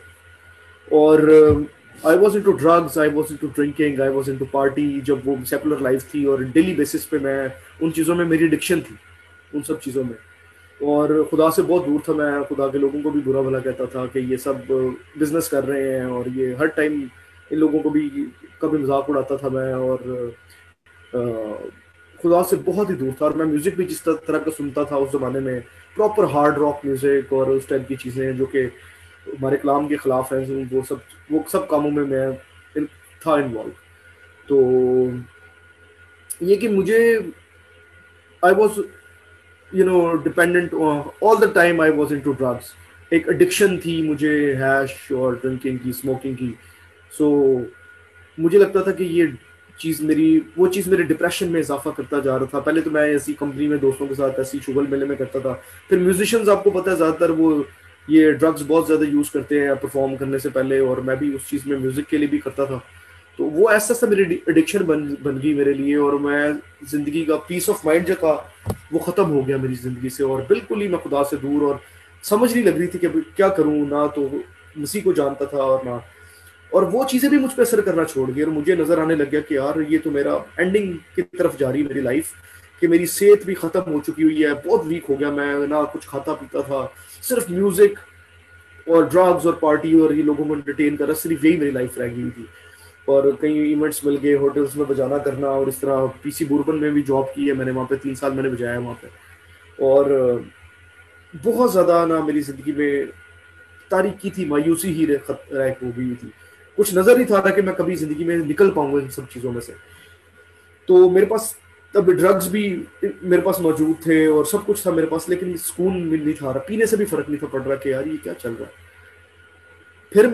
और I was into drugs, I was into drinking, I was into party, जब वो सेकुलर लाइफ थी, और डेली बेसिस पे मैं उन चीज़ों में, मेरी एडिक्शन थी उन सब चीज़ों में, और खुदा से बहुत दूर था। मैं खुदा के लोगों को भी बुरा भला कहता था कि ये सब बिजनेस कर रहे हैं, और ये हर टाइम इन लोगों को भी कभी मजाक उड़ाता था मैं, और खुदा से बहुत ही दूर था। और मैं म्यूजिक भी जिस तरह का सुनता था उस जमाने में, प्रॉपर हार्ड रॉक म्यूजिक और उस टाइप की चीज़ें जो कि हमारे कलाम के खिलाफ हैं, वो सब कामों में मैं था इन्वॉल्व। तो ये कि मुझे I was dependent all the time, I was into drugs, एक एडिक्शन थी मुझे हैश और ड्रिंकिंग की, स्मोकिंग की। सो मुझे लगता था कि ये चीज़ वो चीज़ मेरे डिप्रेशन में इजाफा करता जा रहा था। पहले तो मैं ऐसी कंपनी में दोस्तों के साथ ऐसी शुगल मेले में करता था, फिर म्यूजिशियंस आपको पता है ज़्यादातर वो ये ड्रग्स बहुत ज़्यादा यूज़ करते हैं परफॉर्म करने से पहले, और मैं भी उस चीज़ में म्यूज़िक के लिए भी करता था। तो वो ऐसा सा मेरी एडिक्शन बन गई मेरे लिए, और मैं ज़िंदगी का पीस ऑफ माइंड जो था वो ख़त्म हो गया मेरी ज़िंदगी से, और बिल्कुल ही मैं खुदा से दूर, और समझ नहीं लग रही थी कि क्या करूँ, ना तो मसीह को जानता था और वो चीज़ें भी मुझ पर असर करना छोड़ गई, और मुझे नज़र आने लग गया कि यार ये तो मेरा एंडिंग की तरफ जा रही है मेरी लाइफ, कि मेरी सेहत भी ख़त्म हो चुकी हुई है, बहुत वीक हो गया मैं, ना कुछ खाता पीता था, सिर्फ म्यूज़िक और ड्रग्स और पार्टी और ये लोगों को एंटरटेन कर, सिर्फ यही मेरी लाइफ रह गई थी। और कई इवेंट्स मिल गए, होटल्स में बजाना करना, और इस तरह पीसी बुर्बन में भी जॉब की है मैंने, वहाँ पे 3 साल मैंने बजाया वहाँ पे, और बहुत ज़्यादा ना मेरी ज़िंदगी में तारीकी थी, मायूसी ही रह हो गई थी, कुछ नजर नहीं था कि मैं कभी जिंदगी में निकल पाऊंगा इन सब चीजों में से। तो मेरे पास तब ड्रग्स भी मेरे पास मौजूद थे और सब कुछ था मेरे पास, लेकिन सुकून मिल नहीं था रहा, पीने से भी फर्क नहीं था पड़ रहा कि यार ये क्या चल रहा है। फिर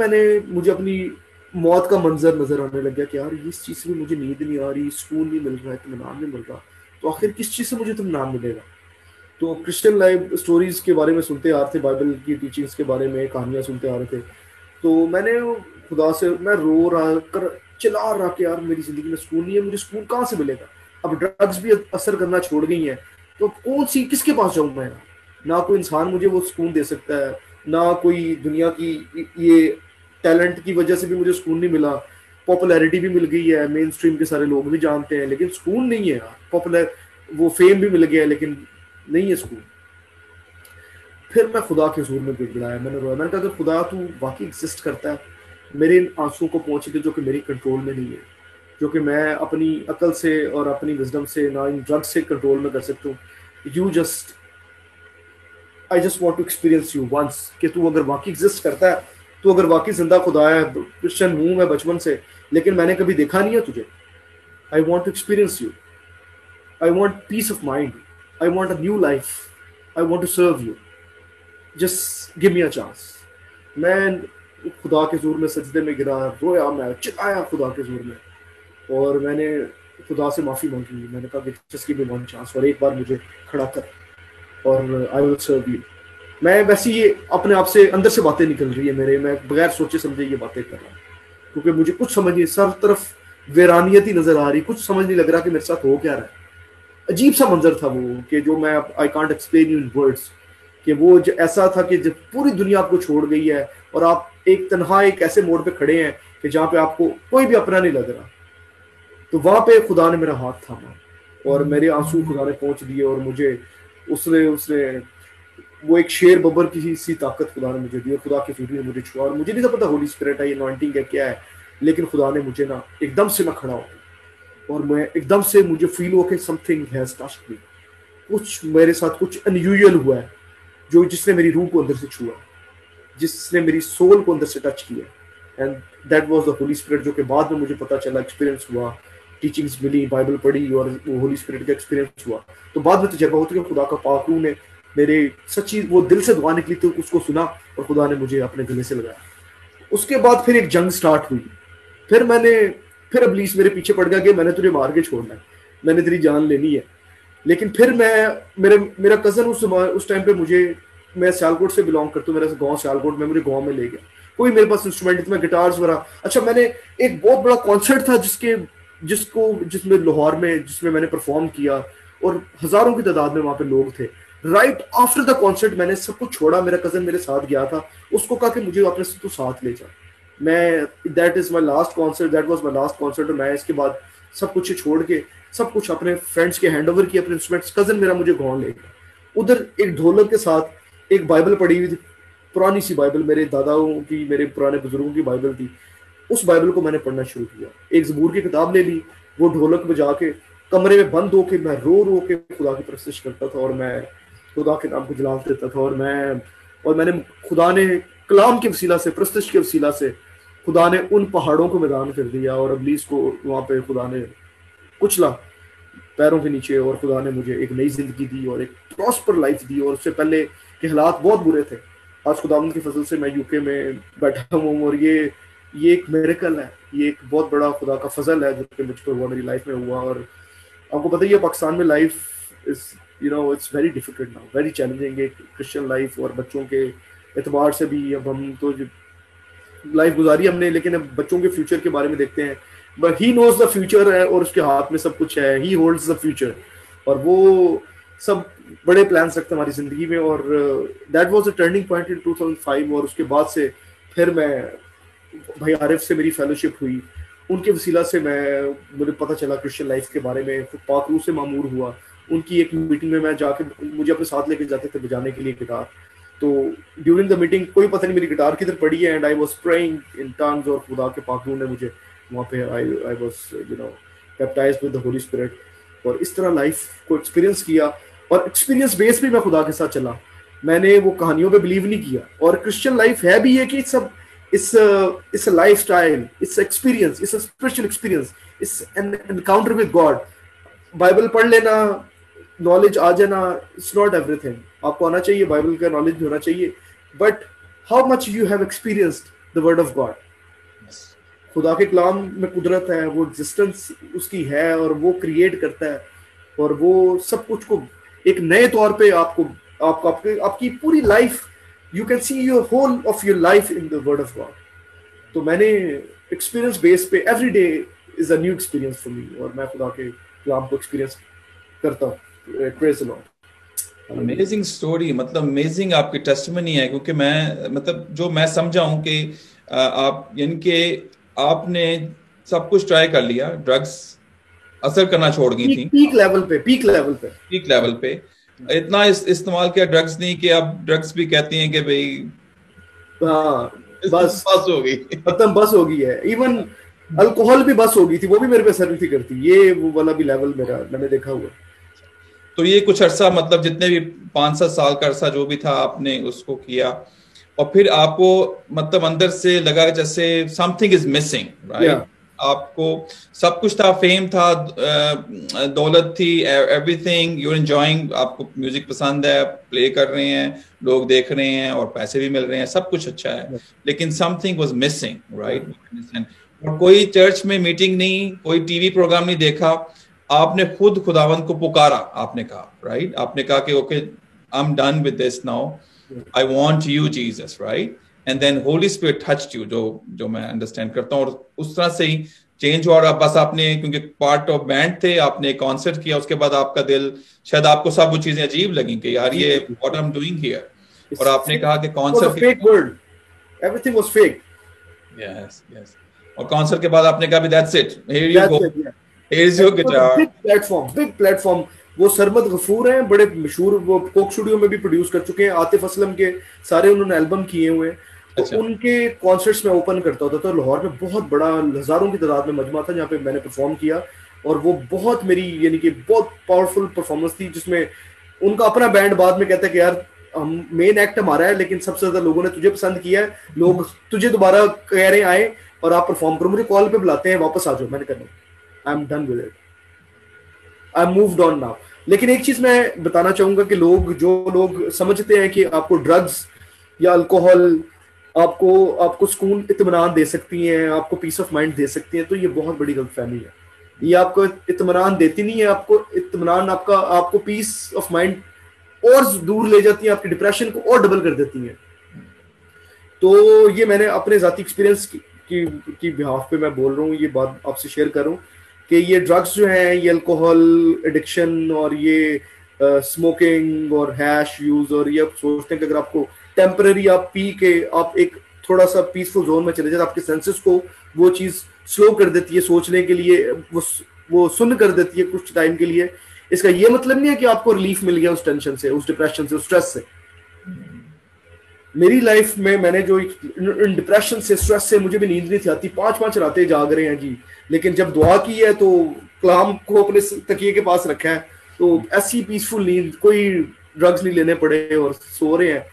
मुझे अपनी मौत का मंजर नजर आने लग गया कि यार इस चीज से भी मुझे नींद नहीं आ रही, सुकून नहीं मिल रहा है, इत्मीनान नहीं मिल रहा, तो आखिर किस चीज से मुझे इत्मीनान मिलेगा। तो क्रिश्चियन लाइफ स्टोरीज के बारे में सुनते आ रहे थे, बाइबल की टीचिंग्स के बारे में कहानियां सुनते आ रहे थे। तो मैंने खुदा से मैं रो रहा कर चिल्ला रहा कि यार मेरी जिंदगी में सुकून नहीं है, मुझे सुकून कहाँ से मिलेगा। अब ड्रग्स भी असर करना छोड़ गई है, तो कौन सी किसके पास जाऊं मैं। ना कोई इंसान मुझे वो सुकून दे सकता है, ना कोई दुनिया की ये टैलेंट की वजह से भी मुझे सुकून नहीं मिला। पॉपुलैरिटी भी मिल गई है, मेन स्ट्रीम के सारे लोग भी जानते हैं, लेकिन सुकून नहीं है यार। पॉपुलर वो फेम भी मिल गया है, लेकिन नहीं है सुकून। फिर मैं खुदा के हुजूर में गिड़गिड़ाया, मैंने रोया, मैंने कहा अगर खुदा तू वाकई एग्जिस्ट करता है, मेरे इन आंसुओं को पहुंच दे जो कि मेरी कंट्रोल में नहीं है, जो कि मैं अपनी अकल से और अपनी विजडम से ना इन ड्रग्स से कंट्रोल में कर सकता हूँ। I just want to experience you once, कि तू अगर वाकई एग्जिस्ट करता है, तू अगर वाकई जिंदा खुदा है। क्रिश्चियन हूँ मैं बचपन से, लेकिन मैंने कभी देखा नहीं है तुझे। I want to experience you, I want peace of mind, I want a new life, I want to serve you, just give me a chance. मैं खुदा के हुजूर में सजदे में गिरा, रोया, मैं चिल्लाया खुदा के हुजूर में, और मैंने खुदा से माफ़ी मांगी। मैंने कहा कि जस्ट गिव मी वन चांस, और एक बार मुझे खड़ा कर और आई विल सर्व यू। मैं वैसे ही अपने आप से अंदर से बातें निकल रही है मेरे, मैं बगैर सोचे समझे ये बातें कर रहा हूँ, क्योंकि मुझे कुछ समझ नहीं, सर तरफ वेरानियत ही नजर आ रही, कुछ समझ नहीं लग रहा कि मेरे साथ हो क्या रहा है। अजीब सा मंजर था वो, कि जो मैं I can't explain you in words, कि वो ऐसा था कि जब पूरी दुनिया आपको छोड़ गई है और आप एक तन्हा एक ऐसे मोड़ पे खड़े हैं कि जहाँ पे आपको कोई भी अपना नहीं लग रहा, तो वहां पे खुदा ने मेरा हाथ थामा और मेरे आंसू खुदा ने पहुंच दिए, और मुझे उसने उसने वो एक शेर बब्बर की सी ताकत खुदा ने मुझे दी, और खुदा की फिक्र ने मुझे छुआ। और मुझे नहीं था पता होली स्पिरिट है, अनॉइंटिंग है, क्या है, लेकिन खुदा ने मुझे ना एकदम से मैं खड़ा हो, और मैं एकदम से मुझे फील हुआ कि समथिंग हैज टच्ड मी, कुछ मेरे साथ कुछ अनयूजुअल हुआ है, जो जिसने मेरी रूह को अंदर से छुआ, जिसने मेरी सोल को अंदर से टच किया, and that was the Holi spirit, जो कि बाद में मुझे पता चला, एक्सपीरियंस हुआ, टीचिंग्स मिली, बाइबल पढ़ी, और वो होली स्पिरिट का एक्सपीरियंस हुआ। तो बाद में तजर्बा होता है कि खुदा का पाक रूह ने मेरे सच्ची वो दिल से दुआ निकली थी, उसको सुना और खुदा ने मुझे अपने गले से लगाया। उसके बाद फिर एक जंग स्टार्ट हुई, फिर इब्लीस मेरे पीछे पड़ गया कि मैंने तुझे मार के छोड़ना है, मैंने तेरी जान लेनी है। लेकिन फिर मेरा कजन उस टाइम पे मैं सियालकोट से बिलोंग करता हूँ, मेरा गांव सियालकोट में, मुझे गांव में ले गया, कोई मेरे पास इंस्ट्रूमेंट मैं गिटार्स वगैरह। अच्छा, मैंने एक बहुत बड़ा कॉन्सर्ट था जिसमें लाहौर में, जिसमें मैंने परफॉर्म किया, और हजारों की तादाद में वहां पे लोग थे। राइट आफ्टर द कॉन्सर्ट मैंने सब कुछ छोड़ा, मेरा कजन मेरे साथ गया था, उसको कहा कि मुझे अपने से तू साथ ले जा, that was my last concert. और मैं इसके बाद सब कुछ छोड़ के सब कुछ अपने फ्रेंड्स के हैंड ओवर किया, अपने इंस्ट्रूमेंट्स। कजन मेरा मुझे गाँव ले गया, उधर एक ढोलक के साथ एक बाइबल पढ़ी हुई थी, पुरानी सी बाइबल, मेरे दादाओं की, मेरे पुराने बुजुर्गों की बाइबल थी। उस बाइबल को मैंने पढ़ना शुरू किया, एक ज़बूर की किताब ले ली, वो ढोलक बजा के कमरे में बंद होके मैं रो रो के खुदा की परस्तिश करता था, और मैं खुदा के नाम को जलाल देता था। और मैंने खुदा ने कलाम के वसीला से, परस्तिश के वसीला से, खुदा ने उन पहाड़ों को मैदान कर दिया, और इब्लीस को वहाँ पे खुदा ने कुचला पैरों के नीचे, और खुदा ने मुझे एक नई जिंदगी दी और एक प्रॉस्पर लाइफ दी। और उससे पहले के हालात बहुत बुरे थे, आज खुदावंद की फजल से मैं यूके में बैठा हूँ, और ये एक मिरेकल है, ये एक बहुत बड़ा खुदा का फजल है जो कि मुझ पर हुआ, मेरी लाइफ में हुआ। और आपको पता ही है पाकिस्तान में life is it's very difficult now, very challenging, एक क्रिश्चियन लाइफ, और बच्चों के एतबार से भी। अब हम तो लाइफ गुजारी हमने, लेकिन अब बच्चों के फ्यूचर के बारे में देखते हैं। But he knows the future है, और उसके हाथ में सब कुछ है, ही होल्ड्स द फ्यूचर, और वो सब बड़े प्लान्स रखते हैं हमारी जिंदगी में। और that was a turning point in 2005। और उसके बाद से फिर मैं भाई आरिफ से मेरी फेलोशिप हुई, उनके वसीला से मुझे पता चला क्रिश्चियन लाइफ के बारे में, पाक रूह से मामूर हुआ। उनकी एक मीटिंग में मैं जाके, मुझे अपने साथ लेके जाते थे बजाने के लिए गिटार, तो ड्यूरिंग द मीटिंग कोई पता नहीं मेरी गिटार किधर पड़ी है, and I was praying in tongues, और खुदा के पाक रूह ने मुझे वहाँ पे I was baptised with the Holi spirit. और इस तरह लाइफ को एक्सपीरियंस किया, और एक्सपीरियंस बेस भी मैं खुदा के साथ चला। मैंने वो कहानियों पे बिलीव नहीं किया। और क्रिश्चियन लाइफ है भी है कि सब it's a life style, it's experience, it's a spiritual experience, it's an encounter with God. Bible पढ़ लेना, नॉलेज आ जाना, इट्स नॉट एवरीथिंग। आपको आना चाहिए, बाइबल का नॉलेज भी होना चाहिए, but how much you have experienced the word of God. खुदा के कलाम में कुदरत है, वो एग्जिस्टेंस उसकी है, और वो क्रिएट करता है, और वो सब कुछ को एक नए तौर पे आपकी पूरी life, you can see your whole of your life in the word of God. तो मैंने एक्सपीरियंस बेस पे every day is a new experience for me, और मैं खुदा के कलाम को एक्सपीरियंस करता हूँ। Praise the Lord. Amazing story, मतलब अमेजिंग आपकी टेस्टिमनी है, क्योंकि मैं मतलब जो मैं समझा हूं कि आप यानी कि आपने सब कुछ ट्राई कर लिया, ड्रग्स असर करना छोड़ गई थी पीक लेवल पे, पीक लेवल पे, पीक लेवल पे। इतना इस्तेमाल किया ड्रग्स नहीं कि आप ड्रग्स भी कहती हैं कि भाई हाँ बस बस हो गई। खत्म, बस हो गई है। इवन अल्कोहल भी बस हो गई थी, वो भी मेरे पे असर नहीं करती। ये वो वाला भी लेवल मेरा मैंने देखा हुआ। तो ये कुछ अरसा, मतलब जितने भी 5-7 साल का अरसा जो भी था आपने उसको किया, और फिर आपको मतलब अंदर से लगा जैसे समथिंग इज मिसिंग, राइट? आपको सब कुछ था, फेम था, दौलत थी, एवरीथिंग यू आर एंजॉयिंग, आपको म्यूजिक पसंद है, प्ले कर रहे हैं, लोग देख रहे हैं और पैसे भी मिल रहे हैं, सब कुछ अच्छा है, लेकिन समथिंग वाज मिसिंग, राइट? और कोई चर्च में मीटिंग नहीं, कोई टीवी प्रोग्राम नहीं देखा, आपने खुद खुदावंद को पुकारा, आपने कहा, राइट? आपने कहा कि okay, I am done with this now, I want you Jesus, right? And then Holy Spirit touched you, जो मैं अंडरस्टैंड करता हूँ, और उस तरह से ही चेंज हुआ। और बस आपने, क्योंकि पार्ट ऑफ बैंड थे, आपने कॉन्सर्ट किया, उसके बाद आपका दिल, शायद आपको सब वो चीजें अजीब लगी कि यार ये what I am doing here, और आपने कहा कि concert fake world, everything was fake. Yes yes. और कॉन्सर्ट के बाद आपने कहा भी that's it, here you go, here is your guitar. Big platform. वो सरमद गफूर हैं, बड़े मशहूर, वो कोक स्टूडियो में भी प्रोड्यूस कर चुके हैं, आतिफ असलम के सारे उन्होंने एल्बम किए हुए हैं। तो अच्छा। उनके कॉन्सर्ट्स में ओपन करता होता था। तो लाहौर में बहुत बड़ा, हजारों की तादाद में मजमा था जहाँ पे मैंने परफॉर्म किया, और वो बहुत मेरी यानी कि बहुत पावरफुल परफॉर्मेंस थी, जिसमें उनका अपना बैंड बाद में कहता है कि यार हम मेन एक्ट हमारा है, लेकिन सबसे ज्यादा लोगों ने तुझे पसंद किया है, लोग तुझे दोबारा कह रहे आए और आप परफॉर्म करो, मुझे कॉल पे बुलाते हैं, वापस आ जाओ। मैंने कहा आई am done with it, I am moved on now. लेकिन एक चीज मैं बताना चाहूंगा कि जो लोग समझते हैं कि आपको ड्रग्स या अल्कोहल आपको सुकून, इत्मीनान दे सकती हैं, आपको पीस ऑफ माइंड दे सकती हैं, तो ये बहुत बड़ी गलतफहमी है। ये आपको इत्मीनान देती नहीं है, आपको इत्मीनान आपको पीस ऑफ माइंड और दूर ले जाती है, आपकी डिप्रेशन को और डबल कर देती हैं। तो ये मैंने अपने जाती एक्सपीरियंस की बिहाफ पे मैं बोल रहा हूँ, ये बात आपसे शेयर कर रहा हूँ कि ये ड्रग्स जो हैं, ये अल्कोहल एडिक्शन और ये स्मोकिंग और हैश यूज, और ये आप सोचते हैं कि अगर आपको टेम्पररी आप पी के आप एक थोड़ा सा पीसफुल जोन में चले जाते, आपके सेंसेस को वो चीज स्लो कर देती है, सोचने के लिए वो सुन कर देती है कुछ टाइम के लिए। इसका ये मतलब नहीं है कि आपको रिलीफ मिल गया उस टेंशन से, उस डिप्रेशन से, उस स्ट्रेस से। मेरी लाइफ में मैंने जो डिप्रेशन से, स्ट्रेस से, मुझे भी नींद नहीं थी आती, 5-5 रातें जाग रहे हैं जी, लेकिन जब दुआ की है तो कलाम को अपने तकिए के पास रखा है, तो ऐसी पीसफुल नींद, कोई ड्रग्स नहीं लेने पड़े और सो रहे हैं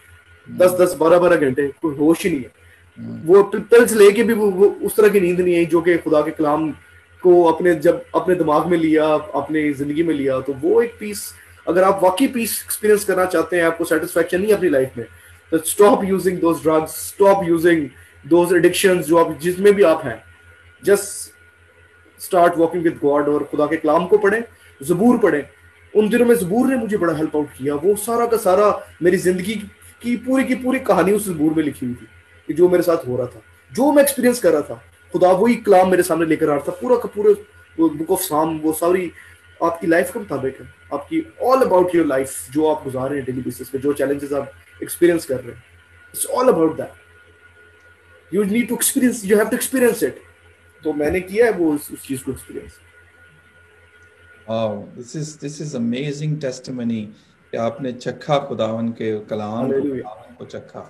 10-10, 12-12 घंटे, कोई होश ही नहीं है। वो पिल्स लेके भी वो उस तरह की नींद नहीं आई जो कि खुदा के कलाम को जब अपने दिमाग में लिया, अपने जिंदगी में लिया, तो वो एक पीस, अगर आप वाकई पीस एक्सपीरियंस करना चाहते हैं, आपको सेटिस्फैक्शन नहीं अपनी लाइफ में, तो stop using those drugs, stop using those addictions जो आप जिसमें भी आप हैं। Just start walking with God, और खुदा के कलाम को पढ़ें, ज़बूर पढ़ें। उन दिनों में ज़बूर ने मुझे बड़ा हेल्प आउट किया। वो सारा का सारा मेरी जिंदगी की पूरी कहानी उस ज़बूर में लिखी हुई थी कि जो मेरे साथ हो रहा था, जो मैं एक्सपीरियंस कर रहा था, खुदा वही कलाम मेरे सामने लेकर आ रहा था, पूरा का पूरा बुक ऑफ साम, वो सारी आपकी लाइफ के मुताबिक है, आपकी ऑल अबाउट योर लाइफ, जो आप गुजार रहे हैं डेली बेसिस पे, जो चैलेंजेस आप एक्सपीरियंस कर रहे हैं, it's all about that. You need to experience, you have to experience it. तो मैंने किया है वो उस चीज को experience. Wow, this is amazing testimony कि आपने चखा खुदावन के कलाम को चखा,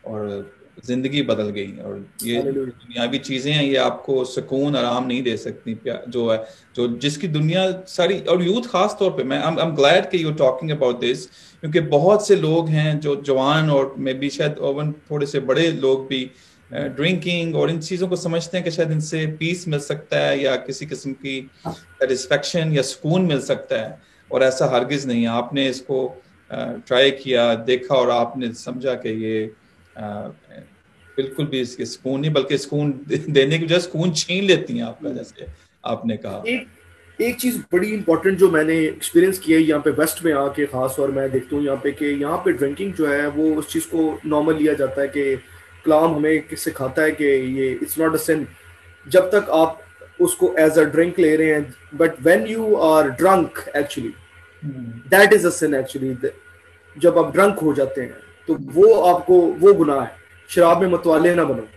और जिंदगी बदल गई। और ये दुनियावी चीजें हैं, ये आपको सुकून आराम नहीं दे सकती, जो है जो जिसकी दुनिया सारी, और यूथ खास तौर पे। मैं आई एम ग्लैड कि यू टॉकिंग अबाउट दिस, क्योंकि बहुत से लोग हैं जो जवान और मे बी शायद ओवन थोड़े से बड़े लोग भी ड्रिंकिंग और इन चीजों को समझते हैं कि शायद इनसे पीस मिल सकता है या किसी किस्म की सेटिस्फेक्शन या सुकून मिल सकता है, और ऐसा हरगिज नहीं है। आपने इसको ट्राई किया, देखा, और आपने समझा कि ये बिल्कुल भी इसके सुकून नहीं, बल्कि सुकून देने की वजह सुकून छीन लेती हैं आपका, जैसे आपने कहा। एक चीज बड़ी इंपॉर्टेंट जो मैंने एक्सपीरियंस किया है यहाँ पे वेस्ट में आके खास, और मैं देखता हूँ यहाँ पे कि यहाँ पे ड्रिंकिंग जो है वो उस चीज को नॉर्मल लिया जाता है कि कलाम हमें सिखाता है कि ये इट्स नॉट अ सिन जब तक आप उसको एज अ ड्रिंक ले रहे हैं, but when you are drunk actually that is a sin actually. जब आप ड्रंक हो जाते हैं तो वो आपको वो गुनाह है। शराब में मतवाले ना बनो।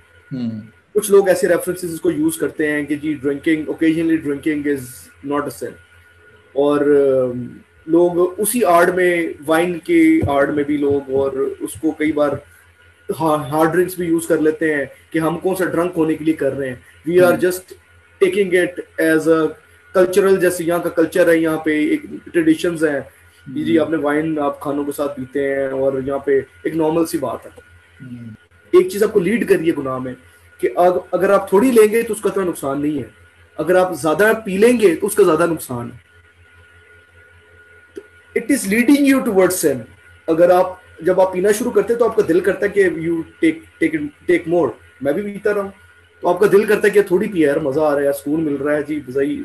कुछ लोग ऐसे रेफरेंसेस को यूज करते हैं कि जी drinking, occasionally drinking is not a sin, और लोग उसी आड़ में, वाइन के आड़ में भी लोग, और उसको कई बार हार्ड ड्रिंक्स भी यूज कर लेते हैं कि हम कौन सा ड्रंक होने के लिए कर रहे हैं। We are just taking it as a cultural, जैसे यहाँ का कल्चर है, यहाँ पे एक ट्रेडिशंस है जी, आपने वाइन आप खानों के साथ पीते हैं और यहाँ पे एक नॉर्मल सी बात है। एक चीज आपको लीड करिए गुनाह में कि अगर आप थोड़ी लेंगे तो उसका इतना नुकसान नहीं है, अगर आप ज्यादा पी लेंगे तो उसका ज्यादा नुकसान है। It is leading you towards sin. अगर आप जब आप पीना शुरू करते हैं तो आपका दिल करता है कि यू टेक मोर। मैं भी पीता रहा हूं तो आपका दिल करता है कि थोड़ी पिया यार, मजा आ रहा है, सुकून मिल रहा है जी,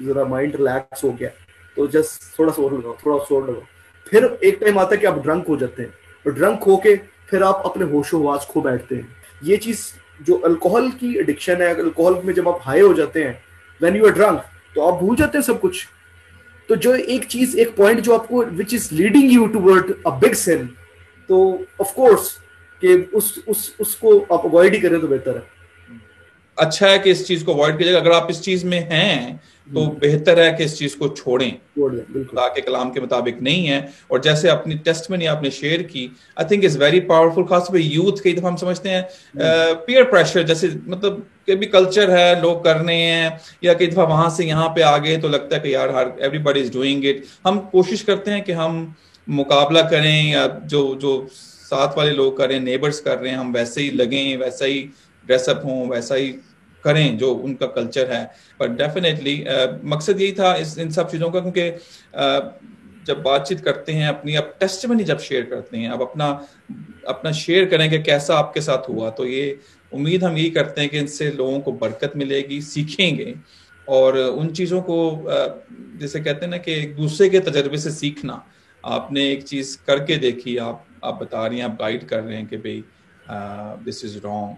जरा माइंड रिलैक्स हो गया, तो जस्ट थोड़ा सा और लगाओ, थोड़ा सा और लगाओ। फिर एक टाइम आता है कि आप ड्रंक हो जाते हैं, और ड्रंक होके फिर आप अपने होशो हवास खो बैठते हैं। ये चीज जो अल्कोहल की एडिक्शन है, अल्कोहल में जब आप हाई हो जाते हैं, व्हेन यू आर ड्रंक, तो आप भूल जाते हैं सब कुछ। तो जो एक चीज, एक पॉइंट जो आपको which is leading you toward a big sin, तो ऑफ कोर्स कि उसको आप अवॉइड ही करें तो बेहतर है। अच्छा है कि इस चीज को अवॉइड कीजिएगा। अगर आप इस चीज में हैं तो बेहतर है कि इस चीज को छोड़ें, खुदा के कलाम के मुताबिक नहीं है। और जैसे अपनी टेस्टमनी आपने शेयर की, I think is very powerful. खासतौर पे यूथ, कई दफा हम समझते हैं पीयर प्रेशर, जैसे मतलब कि भी कल्चर है, लोग कर रहे हैं, या कई दफा वहां से यहाँ पे आ गए तो लगता है कि यार हर एवरीबॉडी इज डूइंग इट। हम कोशिश करते हैं कि हम मुकाबला करें, या जो जो साथ वाले लोग कर रहे हैं, नेबर्स कर रहे हैं, हम वैसे ही लगें, वैसा ही ड्रेसअप हों, वैसा ही करें जो उनका कल्चर है। पर डेफिनेटली मकसद यही था इन सब चीज़ों का, क्योंकि जब बातचीत करते हैं अपनी, अब टेस्टिमनी जब शेयर करते हैं, अब अपना शेयर करें कि कैसा आपके साथ हुआ, तो ये उम्मीद हम यही करते हैं कि इनसे लोगों को बरकत मिलेगी, सीखेंगे। और उन चीज़ों को जैसे कहते हैं ना कि एक दूसरे के तजर्बे से सीखना। आपने एक चीज़ करके देखी, आप बता रही हैं, आप गाइड कर रहे हैं कि भाई this is wrong.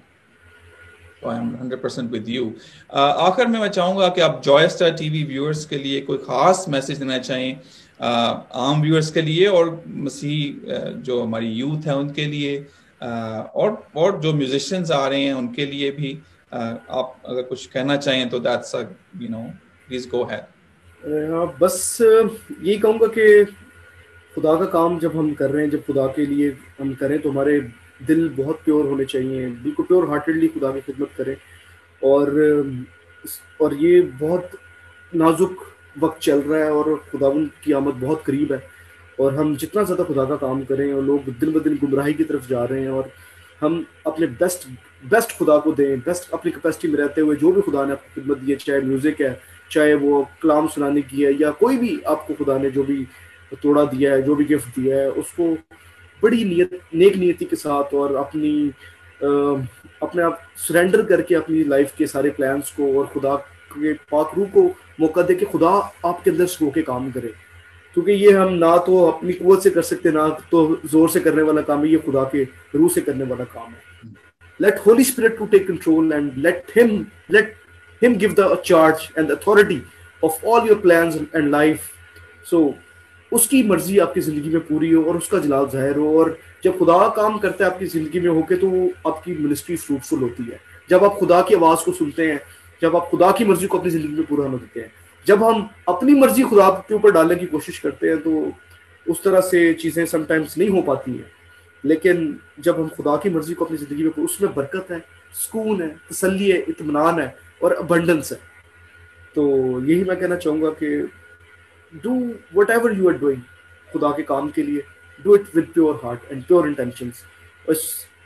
I am 100% with you. आखिर में मैं चाहूँगा कि आप जॉय स्टार टीवी व्यूअर्स के लिए कोई ख़ास मैसेज देना चाहें, आम व्यूअर्स के लिए और मसीह जो हमारी यूथ है उनके लिए, और जो म्यूजिशियंस आ रहे हैं उनके लिए भी। आप अगर कुछ कहना चाहें तो दैट्स प्लीज गो अहेड। बस यही कहूँगा कि खुदा का काम जब हम कर रहे हैं, जब खुदा के लिए हम करें, तो हमारे दिल बहुत प्योर होने चाहिए, बिल्कुल प्योर हार्टेडली खुदा की खिदमत करें। और ये बहुत नाजुक वक्त चल रहा है और खुदावंद की आमद बहुत करीब है, और हम जितना ज़्यादा खुदा का काम करें, और लोग दिन ब दिन गुमराही की तरफ जा रहे हैं, और हम अपने बेस्ट खुदा को दें, बेस्ट अपनी कैपेसिटी में रहते हुए जो भी खुदा ने आपको खिदमत दी है, चाहे म्यूज़िक है, चाहे वो कलाम सुनाने की है, या कोई भी आपको खुदा ने जो भी तोड़ा दिया है, जो भी गिफ्ट दिया है, उसको बड़ी नेक नियति के साथ और अपने आप सरेंडर करके अपनी लाइफ के सारे प्लान्स को और खुदा के पाक रूह को मौका दे के खुदा आपके अंदर सो के काम करे। क्योंकि ये हम ना तो अपनी कुव्वत से कर सकते, ना तो जोर से करने वाला काम है, ये खुदा के रूह से करने वाला काम है। Let Holy Spirit to take control and let him give the charge and authority of all your plans and life. So उसकी मर्जी आपकी जिंदगी में पूरी हो और उसका जलाल जाहिर हो। और जब खुदा काम करता है आपकी जिंदगी में होके, तो आपकी मिनिस्ट्री फ्रूटफुल होती है। जब आप खुदा की आवाज को सुनते हैं, जब आप खुदा की मर्जी को अपनी जिंदगी में पूरा होने देते हैं, जब हम अपनी मर्जी खुदा के ऊपर डालने की कोशिश करते हैं, तो उस तरह से चीजें समटाइम्स नहीं हो पाती हैं। लेकिन जब हम खुदा की मर्जी को अपनी ज़िंदगी में, उसमें बरकत है, सुकून है, तसल्ली है, इत्मीनान है और अबंडेंस है। तो यही मैं कहना चाहूँगा कि do whatever you are doing खुदा के काम के लिए, do it with pure heart and pure intentions,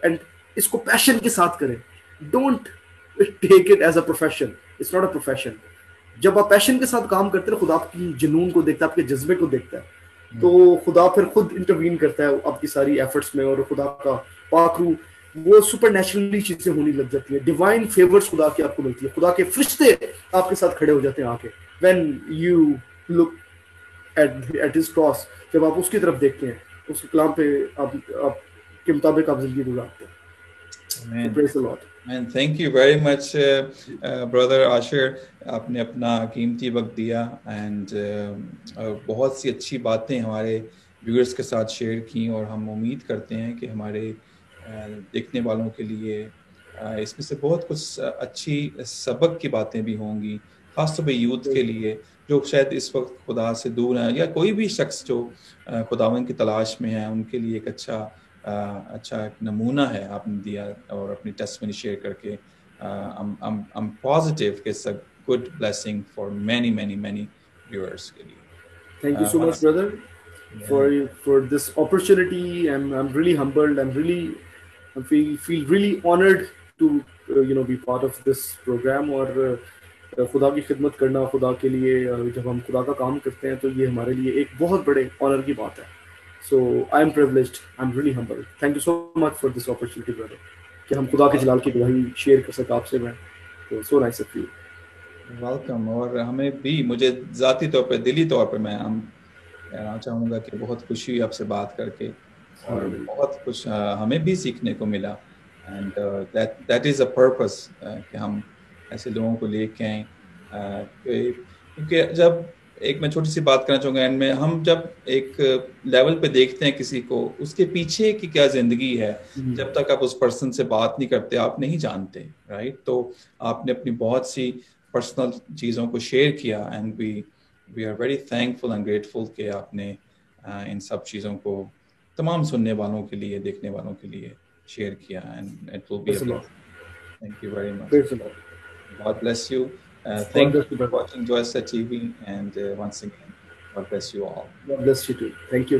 and इसको पैशन के साथ करें। Don't take it as a profession, it's not a profession. जब आप पैशन के साथ काम करते हैं, खुदा आपकी जुनून को देखता है, आपके जज्बे को देखता है, तो खुदा फिर खुद इंटरवीन करता है आपकी सारी एफर्ट्स में, और खुदा का पाकरू वो सुपर नेचुरली चीजें होने लग जाती है, डिवाइन फेवर्स खुदा की आपको मिलती है, खुदा के फरिश्ते आपके साथ खड़े हो जाते हैं आके, when you look at his cross, जब आप उसकी तरफ देखते हैं, उसके कलाम पे आप के मुताबिक आप जिंदगी गुजारते हैं। Amen. Praise the Lord. Man, thank you very much, brother Ashir. आपने अपना कीमती वक्त दिया एंड बहुत सी अच्छी बातें हमारे व्यूअर्स के साथ शेयर की, और हम उम्मीद करते हैं कि हमारे देखने वालों के लिए इसमें से बहुत कुछ अच्छी सबक की बातें भी होंगी, खासतौर पे यूथ के लिए जो शायद इस वक्त खुदा से दूर हैं, या कोई भी शख्स जो खुदावन की तलाश में है, उनके लिए एक अच्छा एक नमूना है आपने दिया, और अपनी टेस्टमनी शेयर करके I'm positive it's a good blessing for many viewers के लिए. Thank you so much, brother, for this opportunity. I'm really humbled. I feel really honored to be part of this program, और खुदा की खिदमत करना, खुदा के लिए जब हम खुदा का काम करते हैं तो ये हमारे लिए एक बहुत बड़े ऑनर की बात है. So I am privileged. I'm really humbled. Thank you so much for this opportunity, brother. कि हम खुदा के जलाल की गवाही शेयर कर सका आपसे मैं. तो so nice of you. Welcome. और हमें भी, मुझे ज़ाती तौर पे, दिली तौर पे मैं कहना चाहूँगा कि बहुत खुशी हुई आपसे बात करके, और बहुत कुछ हमें भी सीखने को मिला. And that is a purpose कि हम ऐसे लोगों को लेके आए, क्योंकि जब एक मैं छोटी सी बात करना चाहूँगा एंड में, हम जब एक लेवल पे देखते हैं किसी को, उसके पीछे की क्या जिंदगी है, जब तक आप उस पर्सन से बात नहीं करते आप नहीं जानते, राइट? तो आपने अपनी बहुत सी पर्सनल चीज़ों को शेयर किया, and we are very thankful and grateful कि आपने इन सब चीज़ों को तमाम सुनने वालों के लिए, देखने वालों के लिए शेयर किया, and it will be thank you very much. God bless you. Thank you for watching Joyce TV, and once again, God bless you all. God bless you too. Thank you.